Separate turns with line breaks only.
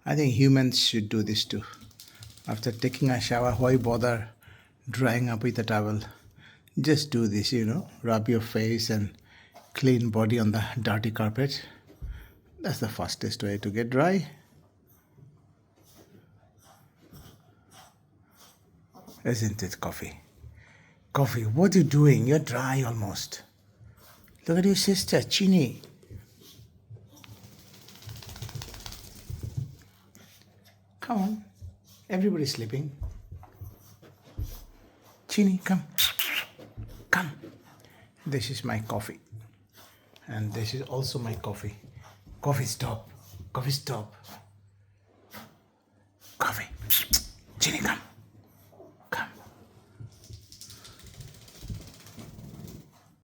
I think humans should do this too. After taking a shower, why bother drying up with a towel? Just do this, rub your face and clean body on the dirty carpet. That's the fastest way to get dry. Isn't it, Coffee? Coffee, what are you doing? You're dry almost. Look at your sister, Chini. Come on. Everybody's sleeping. Chini, come. Come. This is my coffee. And this is also my coffee. Coffee, stop. Coffee, stop. Coffee. Chini, come.